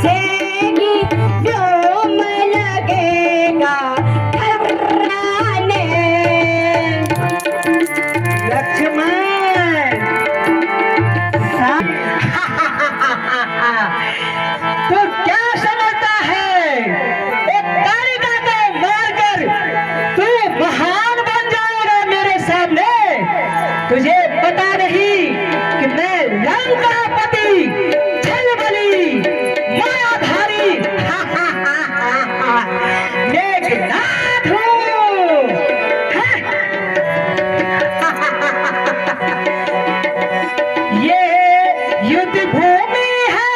बसेगी व्योम लगेगा ठर्राने। लक्ष्मण तू क्या समझता है एक कालिका को मारकर तू महान बन जाएगा मेरे सामने? तुझे पता नहीं कि मैं लंकापति छलबली मायाधारी मेघनाद हूँ। ये युद्ध भूमि है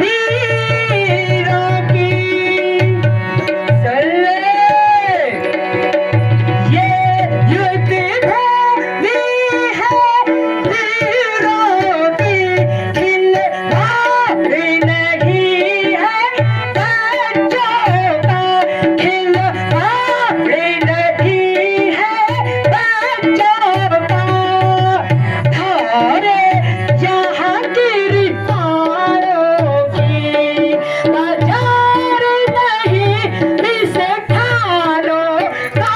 वीरों की। चले ये युद्ध भूमि है वीरों की। खिलवाड़ नहीं है बच्चों का, खिलवाड़ नहीं है बच्चों का। धारे यहाँ गिरी पारों की, बाजार नहीं इसे खानों का।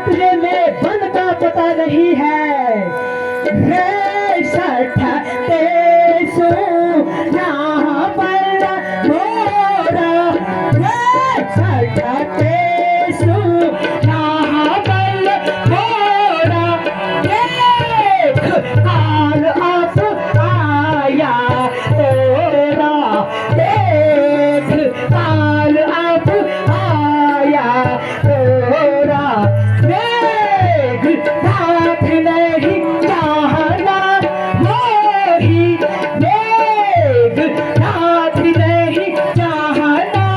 तुझे मेरे बन का पता नहीं है। रे सठते सुना पर मोरा, रे सठते सुना पर मोरा। देख काल अब आया तोरा, देख काल अब आया तोरा। देख नाथ नहीं चाहना मोही, देख नाथ नहीं चाहना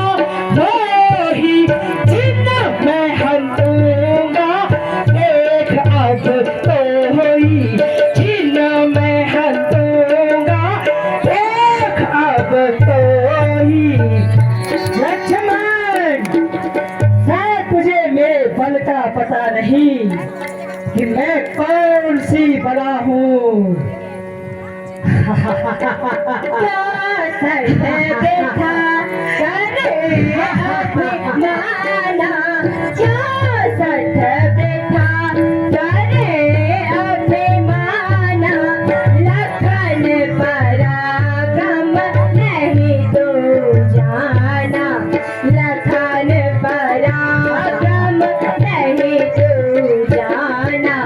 मोही। जिन्न मैं हंसूंगा देख अब तो होई, जिन्न मैं हंसूंगा देख अब तो होई। लक्ष्मण शायद तुझे मेरे बल का पता नहीं कि मैं कौन सी बला हूँ। बैठा करे अभिमाना, क्यों सठ बैठा करे अभिमाना। लखन पराक्रम नहीं तो जाना, लखन पराक्रम नहीं तो जाना।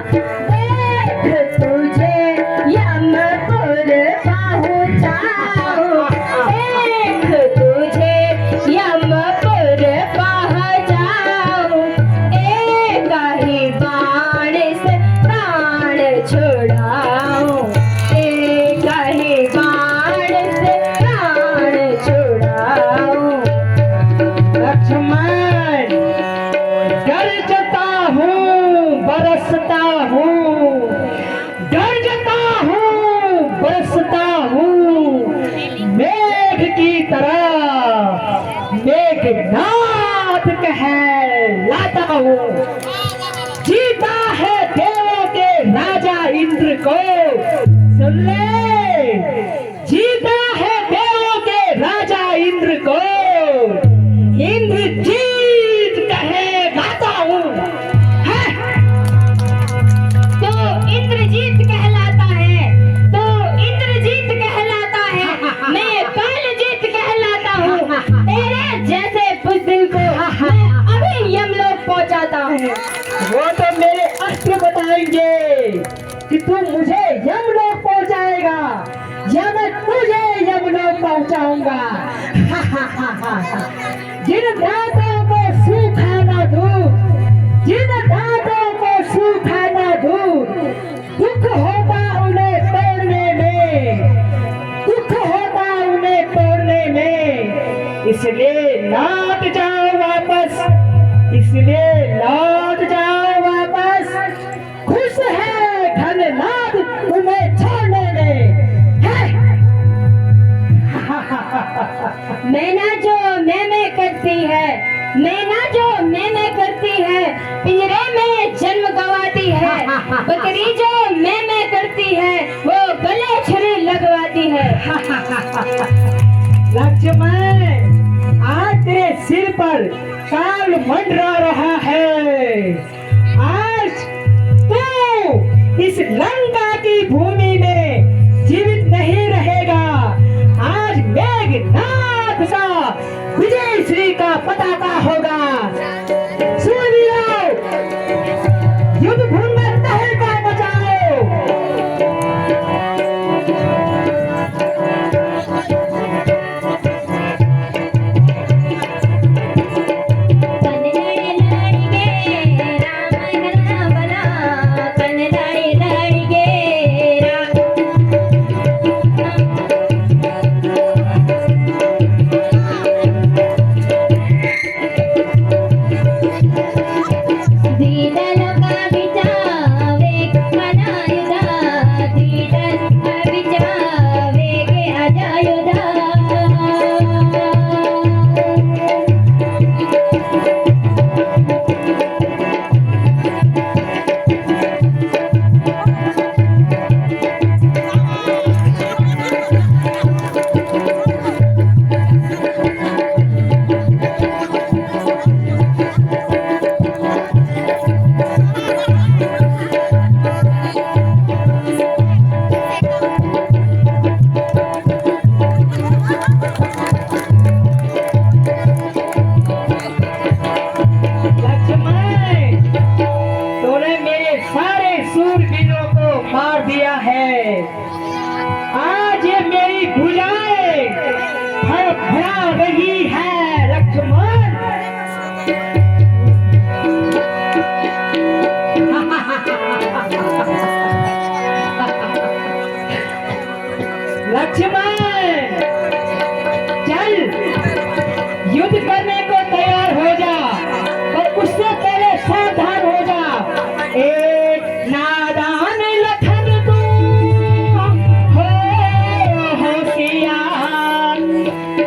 हूँ। जीता है देवों के राजा इंद्र को। सुन ले, जीता है देवों के राजा इंद्र को। इंद्रजीत कहे गाता हूँ। तो इंद्रजीत कहलाता है, तो इंद्रजीत कहलाता है। मैं कालजीत कहलाता हूँ। तेरे जैसे बुज़दिल को मैं अभी यमलोक पहुंचाता हूँ। वो तो मेरे अस्त्र बताएंगे कि तू मुझे यमलोक पहुंचाएगा या मैं तुझे यमलोक पहुंचाऊंगा। जिन दांतों को सूखा ना दूध, जिन दांतों को सूखा ना दूध, दुख होता उन्हें तोड़ने में, दुख होता उन्हें तोड़ने में। इसलिए लौट जाओ वापस, इसलिए लौट जाओ वापस। खुश है घननाद तुम्हें छोड़ने में। मैना जो मैं करती है, मैना जो मैं करती है, पिंजरे में जन्म गवाती है। बकरी जो मैं करती है, वो गले छुरी लगवाती है। लक्ष्मण, आज तेरे सिर पर काल मंडरा रहा है। आज तू इस लंका की भूमि में जीवित नहीं रहेगा। आज मेघनाथ सा विजय श्री का पताका होगा। सूर्यों, युद्ध भूमि में तहलका मचाओ।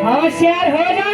होशियार हो जा।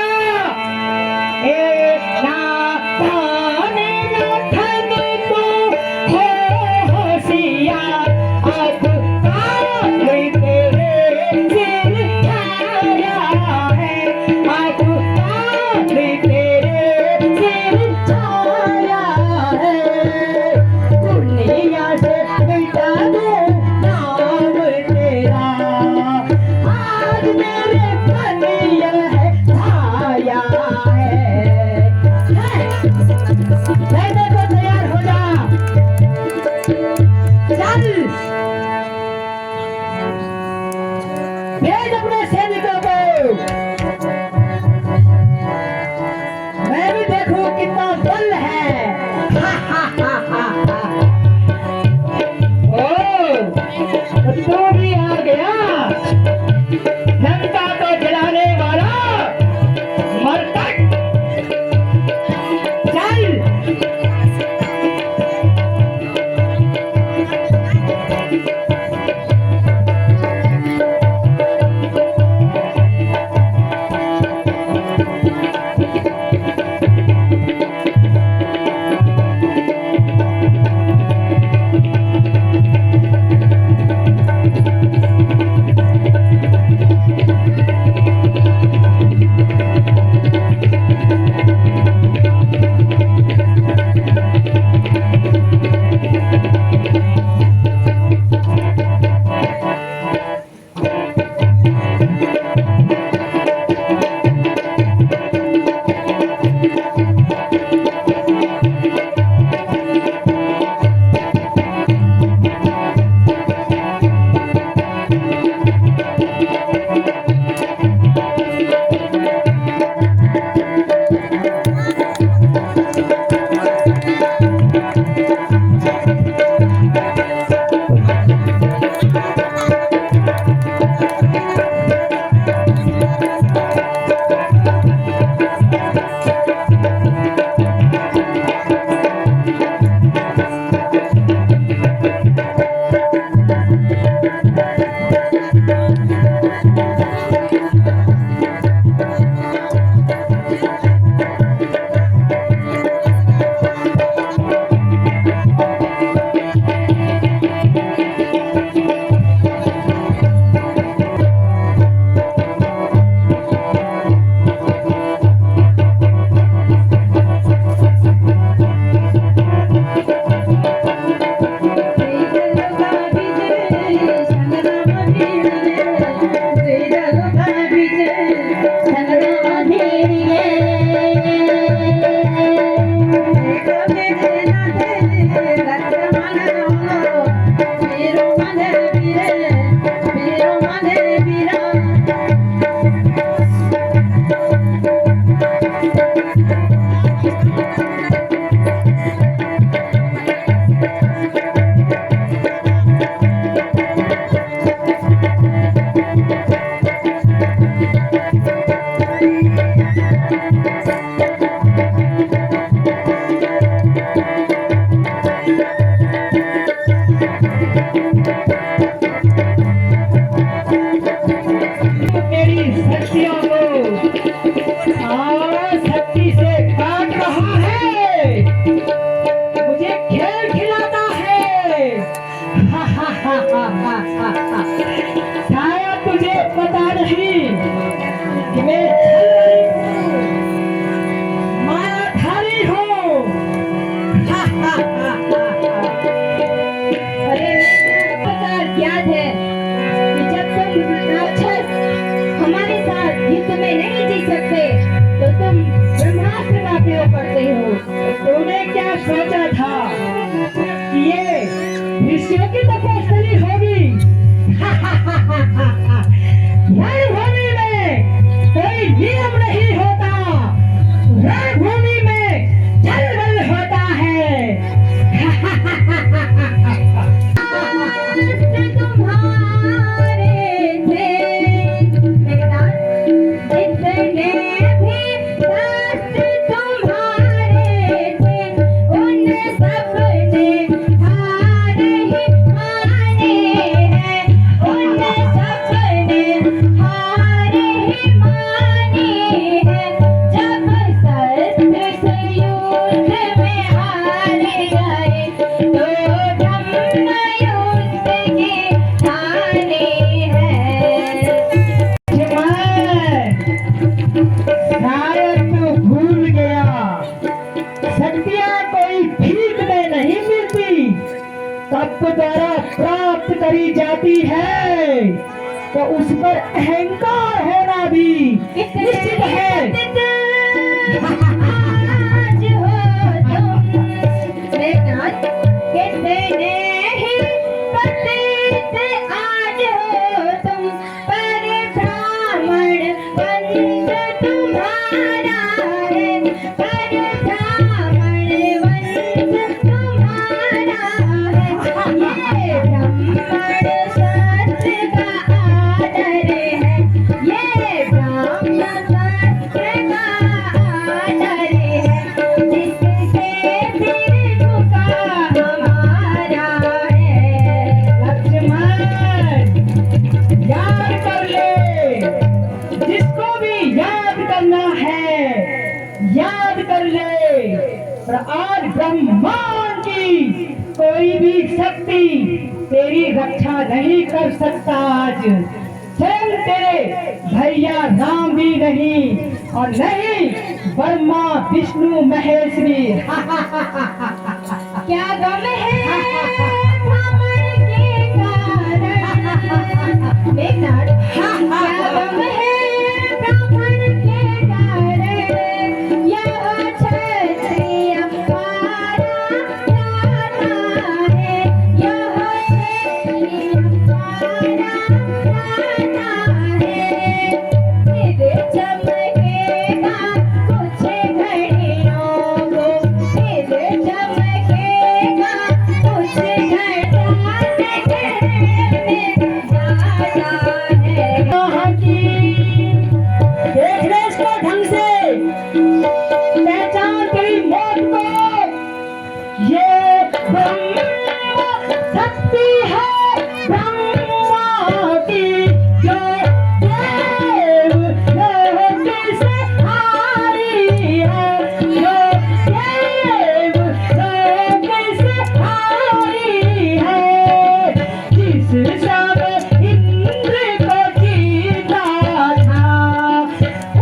मेरी शक्तियों को शक्ति से काट रहा है, मुझे खेल खिलाता है। हा हा हा हा हा हा हा। शायद तुझे पता नहीं कि मैं मायाधारी हूँ। हा हा हा हा हा। अरे प्रकार याद है कि जब तुम राक्षस हमारे साथ युद्ध में नहीं जी सकते तो तुम ब्रह्मास्त्र का प्रयोग करते हो। तूने क्या सोचा था कि ये ऋषियों की तपस्या होगी? रणभूमि में कोई नियम नहीं होता, रणभूमि में जंगल होता है। तुम्हारे थे जितने भी शास्त्र तुम्हारे थे उन सब ने हार ही माने हैं, उन सब ने हार ही मानी है। जब सत्य से युद्ध में हार गए तो ब्रह्म युद्ध की हानि है। शायद तू भूल गया, शक्तियाँ कोई भीख में नहीं मिलती, तप द्वारा प्राप्त करी जाती है, तो उस पर अहंकार होना भी निश्चित है। आज हो तुम बेकार कितने ही पतित, आज हो तुम पर ब्राह्मण वंश तुम्हारा है, पर ब्राह्मण वंश तुम्हारा है। ये ब्राह्मण शास्त्र का आदर है, ये ब्राह्मण शास्त्र का आदर है। जिसके सिर झुका हमारा है। लक्ष्मण, याद कर ले, जिसको भी याद करना है याद कर ले। पर आज ब्रह्मांड की कोई भी शक्ति तेरी रक्षा नहीं कर सकता। आज स्वयं तेरे भैया राम भी नहीं, और नहीं ब्रह्मा विष्णु महेश भी। क्या गम है भ्रमण के कारण, बेकार क्या गम है भ्रमण के कारण। यह क्षत्रिय पारा जाता है, यह क्षत्रिय पारा जाता है। फिर चमकेगा कुछ घड़ियों को, फिर चमकेगा कुछ घटा में जाता है। कहाँ की देख ले इसको ढंग से, पहचान तेरी मौत को। ये ब्रह्म शक्ति है, ब्रह्मा की, जो देव लोक से हारी है, जो देव लोक से हारी है। जिस समय इंद्र को जीता था,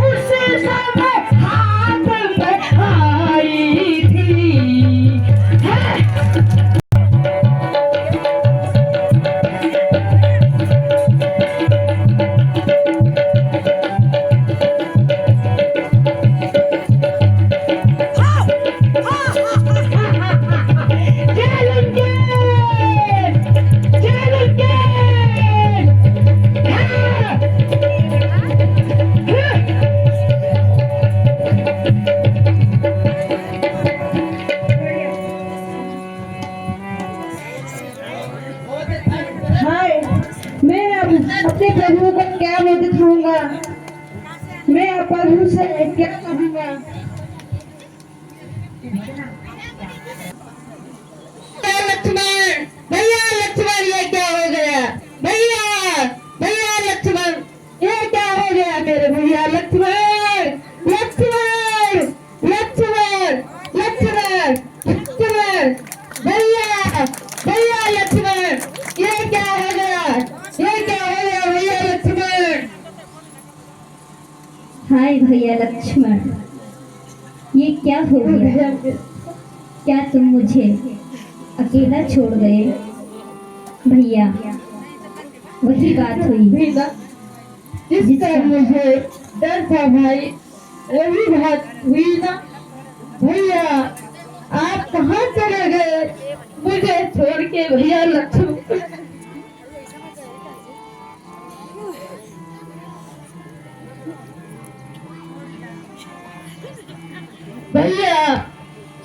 उस समय हाथ में आई थी। है? अपने प्रभु को क्या मदद दूंगा, मैं प्रभु से क्या कहूँगा। लक्ष्मण, भैया लक्ष्मण, लक्ष्मण, ये क्या हो गया? ये क्या हो गया भैया लक्ष्मण? हाय भैया लक्ष्मण, ये क्या हो गया? क्या तुम मुझे अकेला छोड़ गए? भैया, वही बात हुई भैया, जिसका मुझे डर था भाई, वही बात हुई ना। भैया, आप कहाँ चले गए मुझे छोड़ के भैया लक्ष्मण? भैया,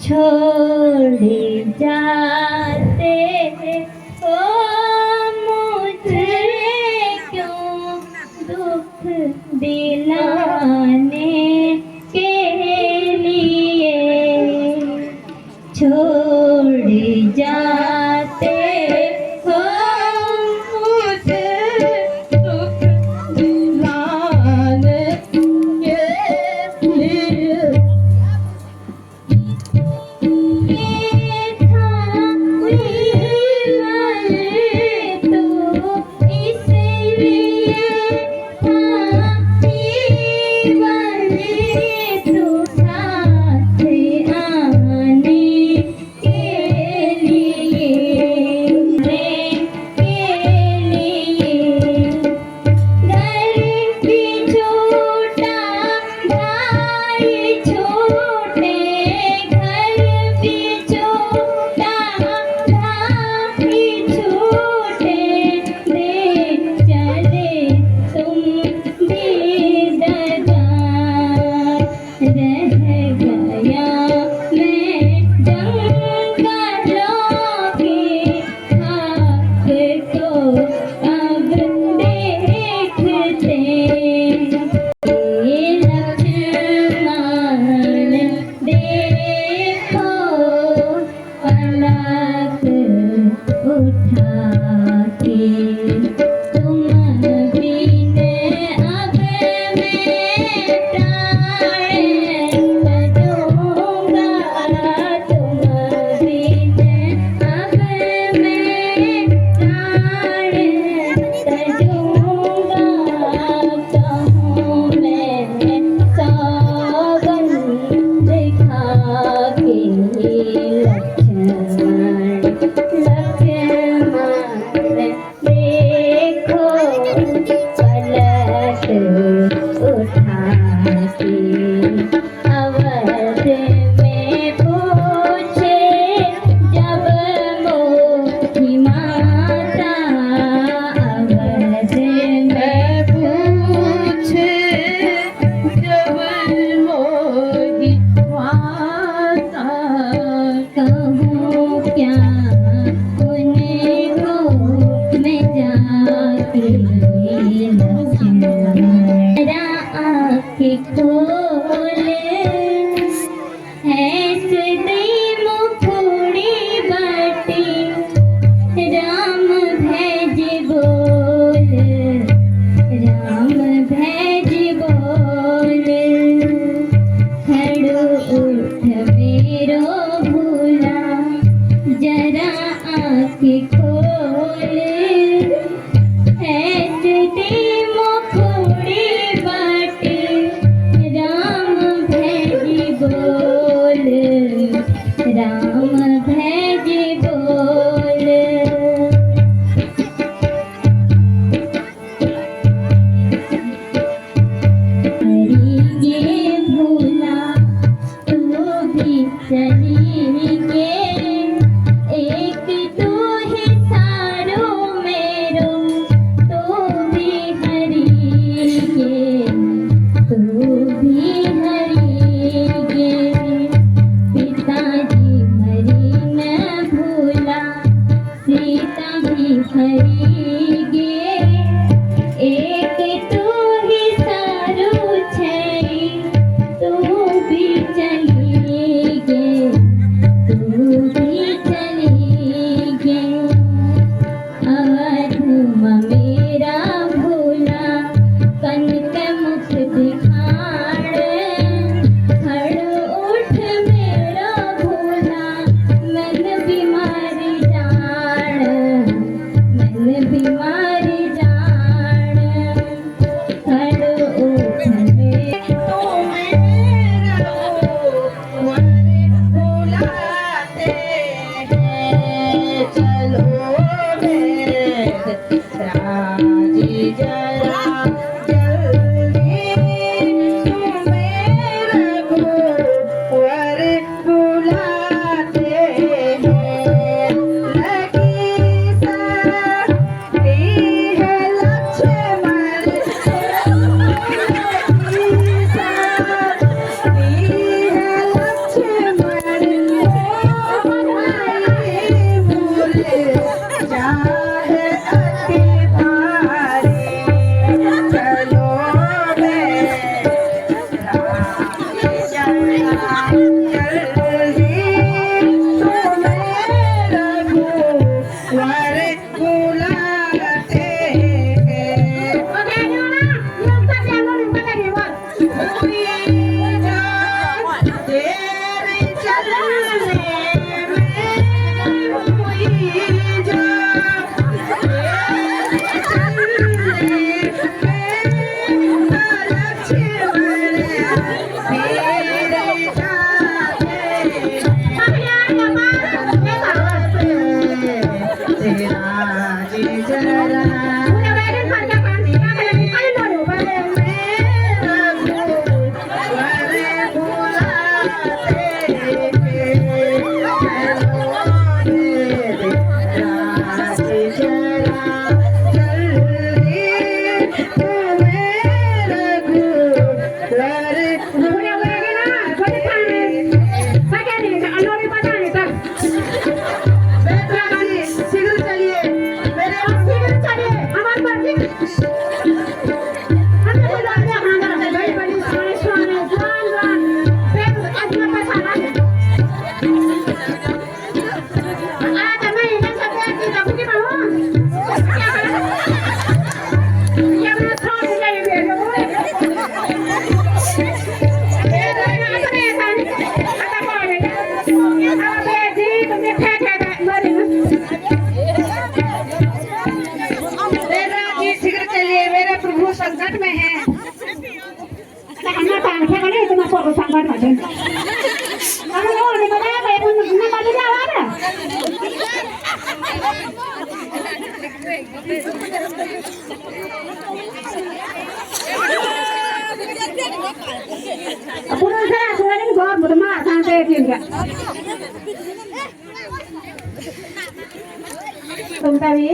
छोड़ जाते हो मुझे क्यों दुख दिलाने के लिए, छोड़ जाते हो मुझे दुख दिलाने के लिए। भी मारी जान खड़ उठने तो मेरा तुम्हारे बुलाते हैं चलो मेरे राजी जरा जल्दी तुम्हें रघुवर बुलाते हैं लगी सकती है लक्ष्मण लगी सकती है लक्ष्मण मोरे चाहे अति भारी चलो जल्दी तुम्हें रघुवर बुलाते हैं तेरे चलने में हुई जा मेरे प्रभु संकट में है संकट तुम कभी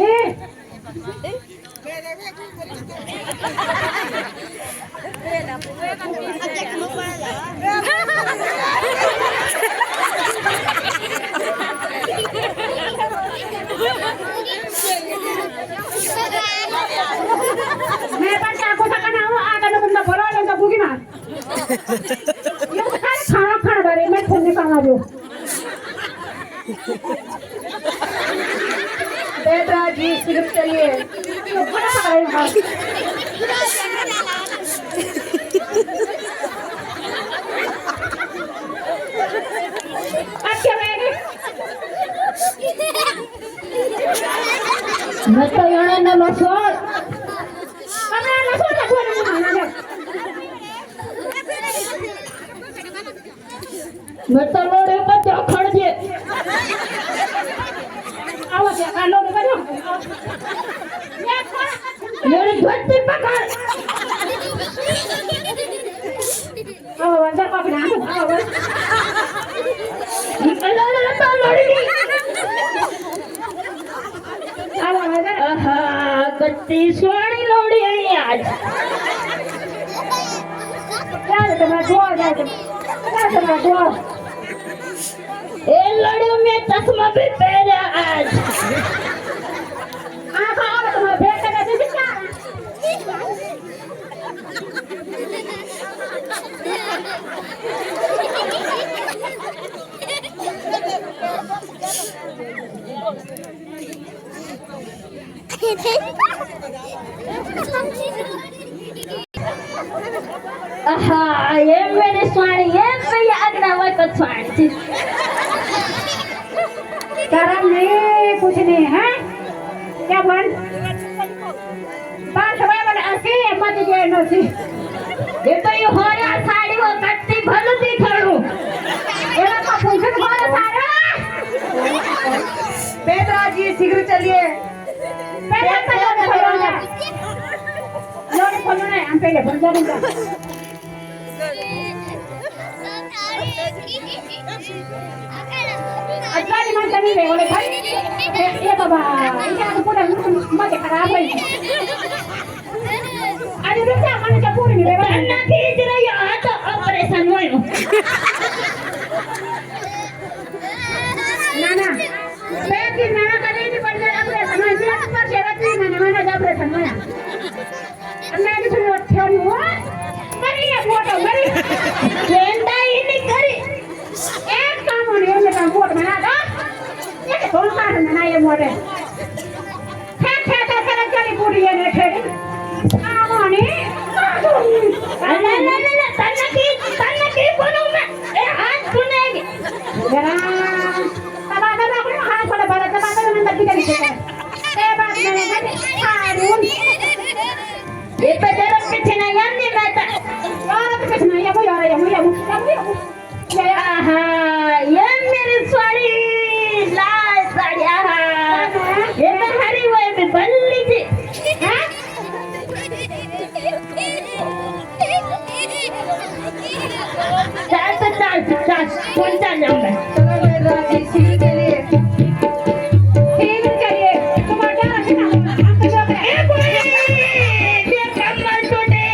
मैं बच्चा को सकना हूँ आगे तो बंदा बोला लेगा बुगी ना ये तो खाना खाना बारे में खोलने का ना जो बेटा जी सिर्फ चलिए अच्छा मैं तो यहाँ ना लोसोर हमें लोसोर ना कोई नहीं माना जा मैं तो लोड़े पर जा खड़ जे आवाज आ लोड़े पर मेरे धोती पकड़ आओ अंदर पकड़ आओ निकल लो तो लोड़ी कत्ती सोनी लोड़ी है आज क्या तुम्हारा दुआ क्या तुम्हारा दुआ ए लड़ियों में चश्मा भी पहना आज तुम्हारा बेटा का दिख क्या ये मेरे स्वाणी ये भैया अगला वक्त स्वाणी करम नहीं कुछ नहीं है क्या बोल मासी ये तो ये हो रहा साड़ी वो कट्टी भलो दी खड़ू ये का फंक्शन हो रहा सारा पेदराजी शीघ्र चलिए। पहले खोलो ना लोग खोलो ना हम पहले बन जा अच्छा नहीं मन नहीं रे बोले भाई ये बाबा इनका तो पूरा मत खराब है अरे रुक जा मन का पूरी नहीं रे अन्ना खींच रही है तो ऑपरेशन हुआ ना ना मैं कि ना करे नहीं पड़ जाए ऑपरेशन हुआ इतना पर सेवा नहीं मैंने जब ऑपरेशन हुआ अन्ना की सुनो थ्योरी हुआ करी है फोटो करी लेंदा ही नहीं करी एक काम होने में काम वोट बना दो ये कौन सा है ये वोट है थे चला चली पूरी ये ने खेड़ी काम होने अरे तन्ना की बोलूं मैं ए हाथ सुनेगी जरा तबा को हाथ पड़ा बड़ा तबा को नंबर की चली ए बात मैंने कहा हारून ये पे जरा पीछे ना यार नहीं बैठा यार पीछे ना ये वो यार आहा ये मेरी साड़ी लाल साड़ी आहा ये तो हरी हुई में बल्ली थी हाँ चल पहुंचा जाऊंगा चलो पेदराजी शीघ्र चलिए। ठीक चलिए तुम्हारा क्या रखना हम तो लोग ए बोले ये कमर तोड़े